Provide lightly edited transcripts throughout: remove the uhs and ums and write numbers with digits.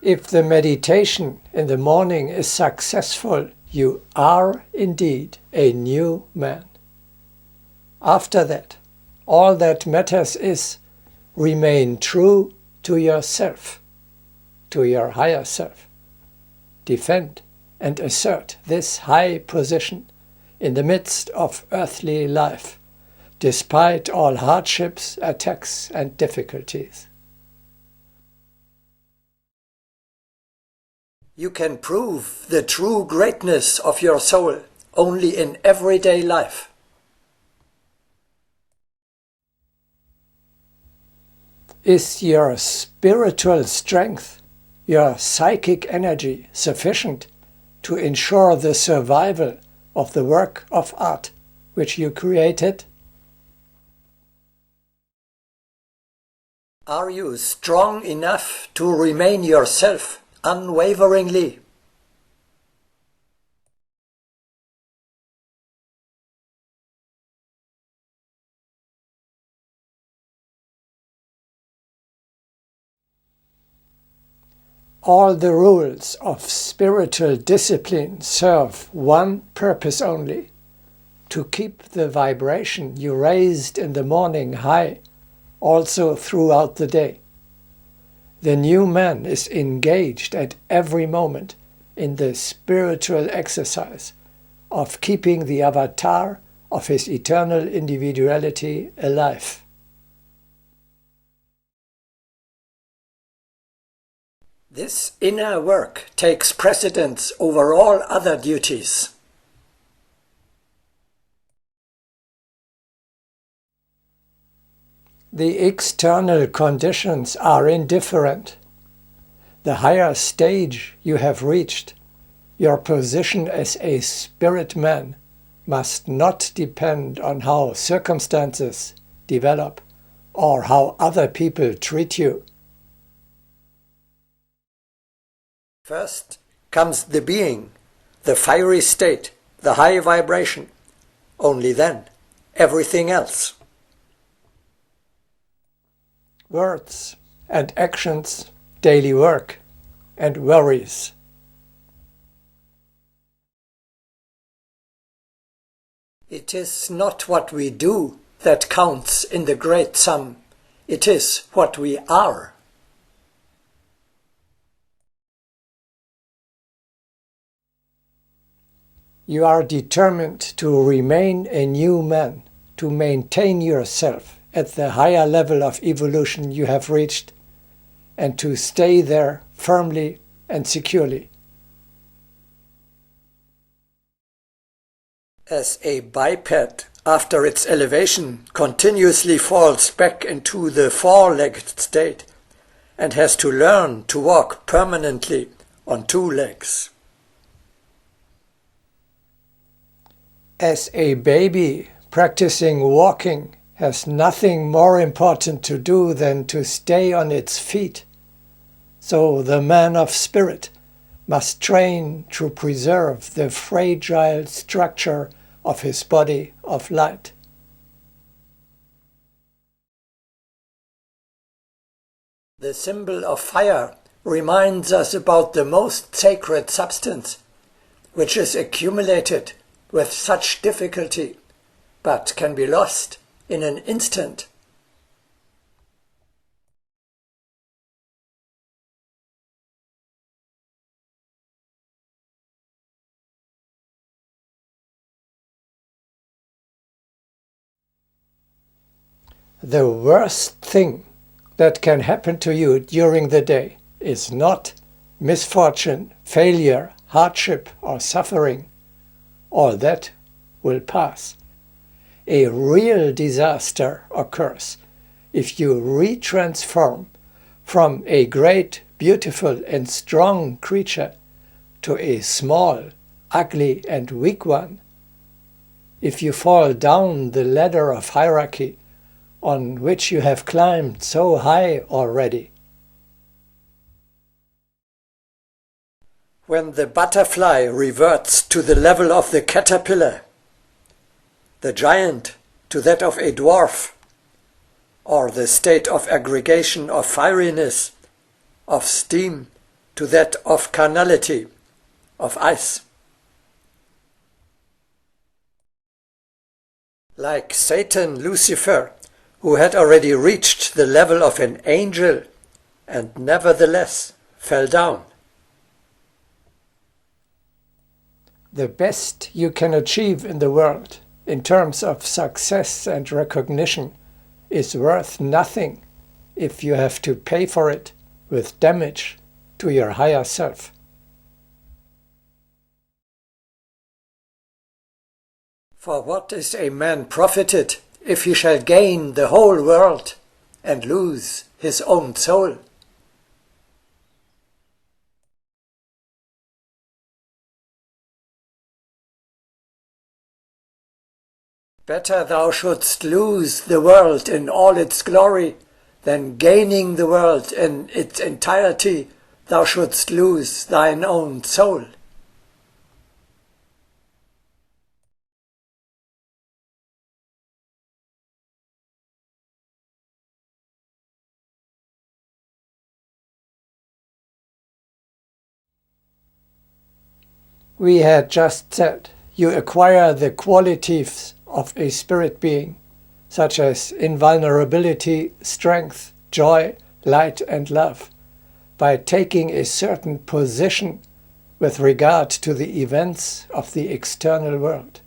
If the meditation in the morning is successful, you are indeed a new man. After that, all that matters is remain true to yourself, to your higher self. Defend and assert this high position in the midst of earthly life, despite all hardships, attacks, and difficulties. You can prove the true greatness of your soul only in everyday life. Is your spiritual strength, your psychic energy sufficient to ensure the survival of the work of art which you created? Are you strong enough to remain yourself unwaveringly? All the rules of spiritual discipline serve one purpose only: to keep the vibration you raised in the morning high, also throughout the day. The new man is engaged at every moment in the spiritual exercise of keeping the avatar of his eternal individuality alive. This inner work takes precedence over all other duties. The external conditions are indifferent. The higher stage you have reached, your position as a spirit man, must not depend on how circumstances develop or how other people treat you. First comes the being, the fiery state, the high vibration. Only then, everything else. Words and actions, daily work and worries. It is not what we do that counts in the great sum. It is what we are. You are determined to remain a new man, to maintain yourself at the higher level of evolution you have reached, and to stay there firmly and securely. As a biped, after its elevation, continuously falls back into the four-legged state and has to learn to walk permanently on two legs. As a baby, practicing walking has nothing more important to do than to stay on its feet. So the man of spirit must train to preserve the fragile structure of his body of light. The symbol of fire reminds us about the most sacred substance, which is accumulated with such difficulty, but can be lost in an instant. The worst thing that can happen to you during the day is not misfortune, failure, hardship, or suffering. All that will pass. A real disaster occurs if you retransform from a great, beautiful, and strong creature to a small, ugly, and weak one. If you fall down the ladder of hierarchy on which you have climbed so high already. When the butterfly reverts to the level of the caterpillar, the giant to that of a dwarf, or the state of aggregation of fieriness, of steam to that of carnality, of ice. Like Satan, Lucifer, who had already reached the level of an angel and nevertheless fell down. The best you can achieve in the world, in terms of success and recognition, is worth nothing if you have to pay for it with damage to your higher self. For what is a man profited if he shall gain the whole world and lose his own soul? Better thou shouldst lose the world in all its glory, than gaining the world in its entirety, thou shouldst lose thine own soul. We had just said, you acquire the qualities of a spirit being, such as invulnerability, strength, joy, light and love, by taking a certain position with regard to the events of the external world.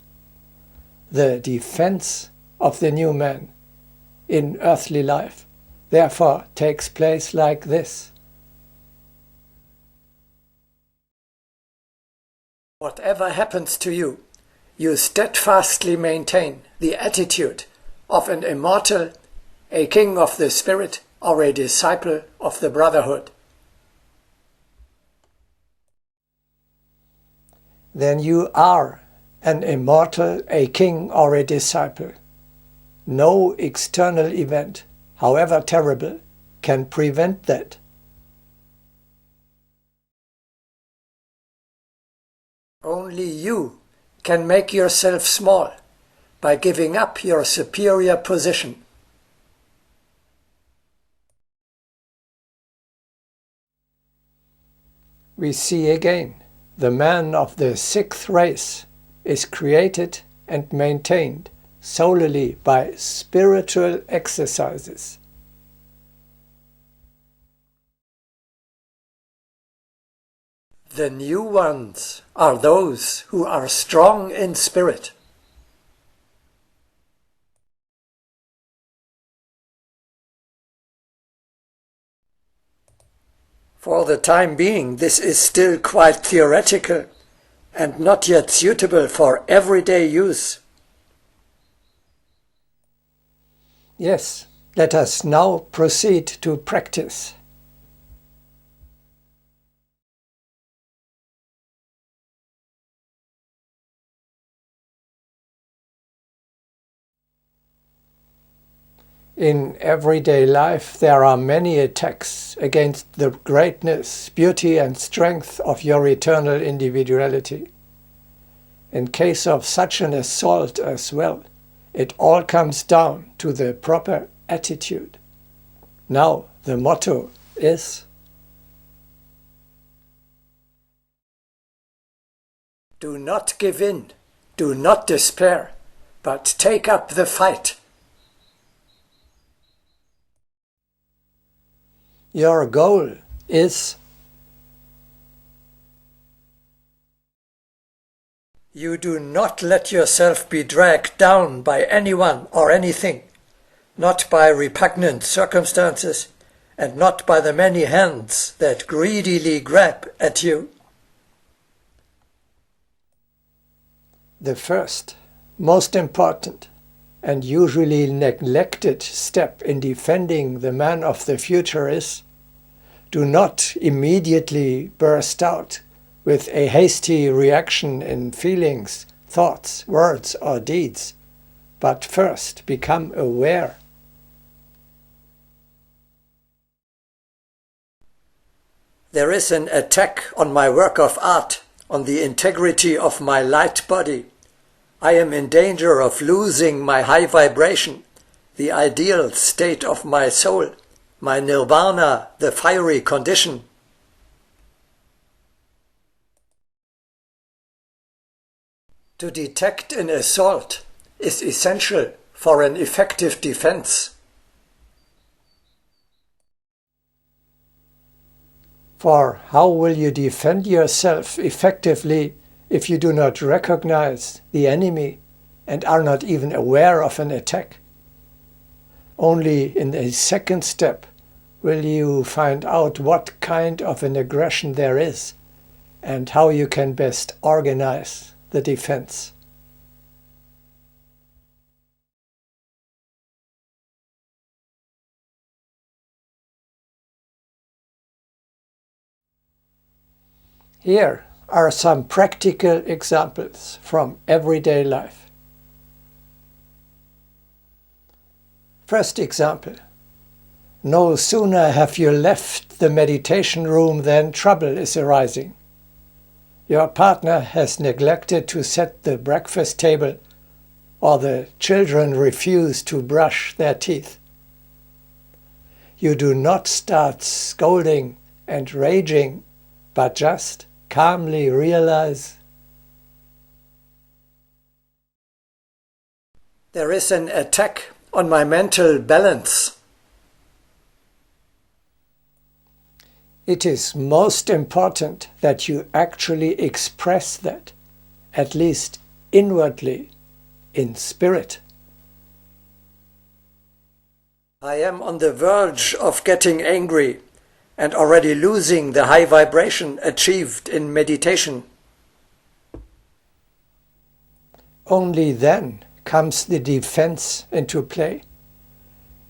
The defense of the new man in earthly life therefore takes place like this. Whatever happens to you, you steadfastly maintain the attitude of an immortal, a king of the spirit, or a disciple of the brotherhood. Then you are an immortal, a king, or a disciple. No external event, however terrible, can prevent that. Only you can make yourself small by giving up your superior position. We see again, the man of the sixth race is created and maintained solely by spiritual exercises. The new ones are those who are strong in spirit. For the time being, this is still quite theoretical and not yet suitable for everyday use. Yes, let us now proceed to practice. In everyday life there are many attacks against the greatness, beauty and strength of your eternal individuality. In case of such an assault as well, it all comes down to the proper attitude. Now the motto is: do not give in, do not despair, but take up the fight. Your goal is: you do not let yourself be dragged down by anyone or anything, not by repugnant circumstances, and not by the many hands that greedily grab at you. The first, most important, and usually neglected step in defending the man of the future is: do not immediately burst out with a hasty reaction in feelings, thoughts, words or deeds, but first become aware. There is an attack on my work of art, on the integrity of my light body. I am in danger of losing my high vibration, the ideal state of my soul, my nirvana, the fiery condition. To detect an assault is essential for an effective defense. For how will you defend yourself effectively if you do not recognize the enemy and are not even aware of an attack? Only in a second step will you find out what kind of an aggression there is and how you can best organize the defense. Here are some practical examples from everyday life. First example. No sooner have you left the meditation room than trouble is arising. Your partner has neglected to set the breakfast table, or the children refuse to brush their teeth. You do not start scolding and raging, but just calmly realize there is an attack on my mental balance. It is most important that you actually express that, at least inwardly, in spirit. I am on the verge of getting angry and already losing the high vibration achieved in meditation. Only then comes the defense into play.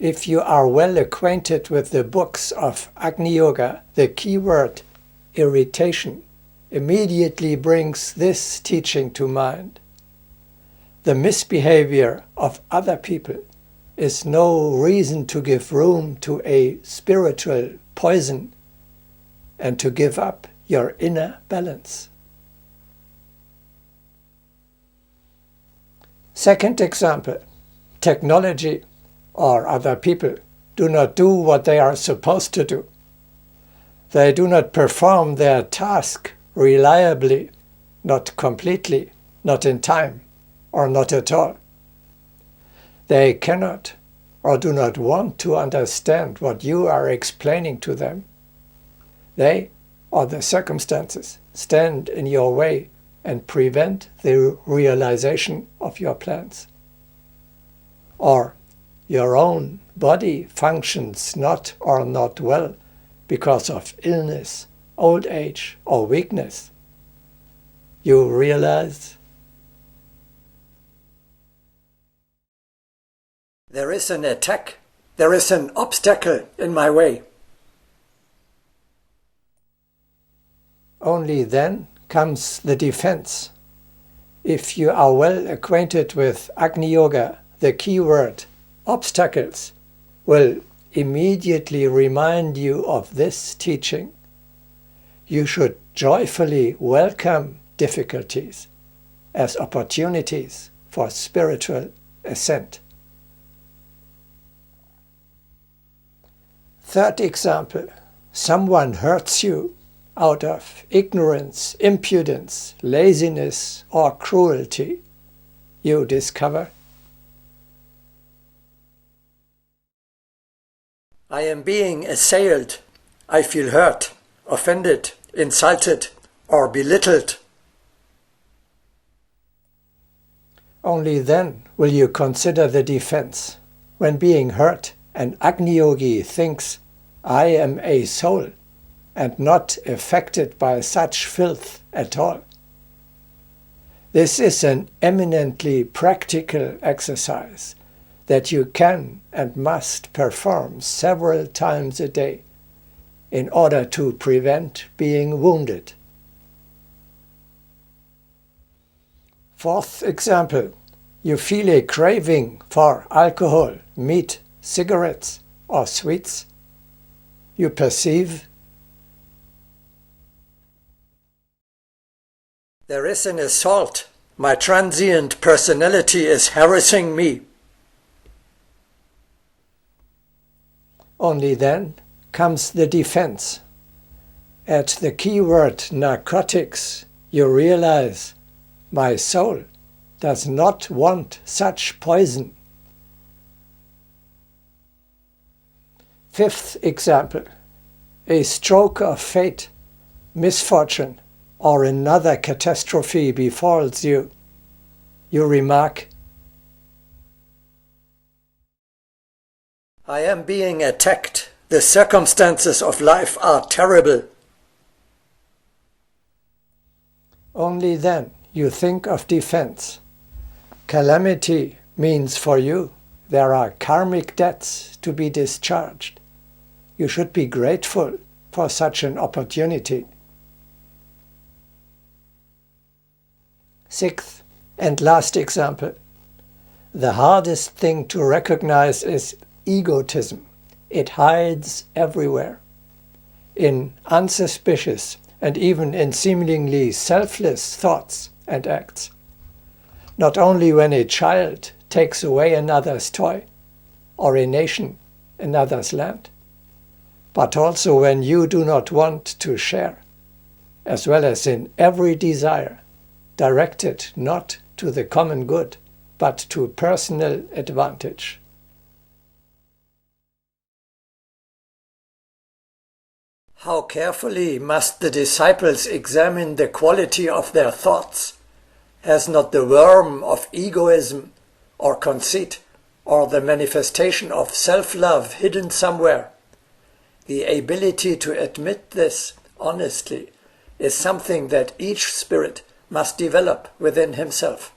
If you are well acquainted with the books of Agni Yoga, the keyword irritation immediately brings this teaching to mind. The misbehavior of other people is no reason to give room to a spiritual poison and to give up your inner balance. Second example, technology or other people do not do what they are supposed to do. They do not perform their task reliably, not completely, not in time, or not at all. They cannot or do not want to understand what you are explaining to them. They, or the circumstances, stand in your way and prevent the realization of your plans. Or your own body functions not or not well because of illness, old age, or weakness. You realize there is an attack, there is an obstacle in my way. Only then comes the defense. If you are well acquainted with Agni Yoga, the keyword obstacles will immediately remind you of this teaching. You should joyfully welcome difficulties as opportunities for spiritual ascent. Third example, someone hurts you out of ignorance, impudence, laziness, or cruelty. You discover, I am being assailed. I feel hurt, offended, insulted, or belittled. Only then will you consider the defense. When being hurt, an Agni Yogi thinks, I am a soul and not affected by such filth at all. This is an eminently practical exercise that you can and must perform several times a day in order to prevent being wounded. Fourth example, you feel a craving for alcohol, meat, cigarettes, or sweets. You perceive there is an assault. My transient personality is harassing me. Only then comes the defense. At the keyword narcotics, you realize my soul does not want such poison. Fifth example, a stroke of fate, misfortune, or another catastrophe befalls you. You remark, "I am being attacked. The circumstances of life are terrible." Only then you think of defense. Calamity means for you there are karmic debts to be discharged. You should be grateful for such an opportunity. Sixth and last example. The hardest thing to recognize is egotism. It hides everywhere. In unsuspicious and even in seemingly selfless thoughts and acts. Not only when a child takes away another's toy, or a nation another's land, but also when you do not want to share, as well as in every desire directed not to the common good, but to personal advantage. How carefully must the disciples examine the quality of their thoughts? Has not the worm of egoism or conceit or the manifestation of self-love hidden somewhere? The ability to admit this honestly is something that each spirit must develop within himself.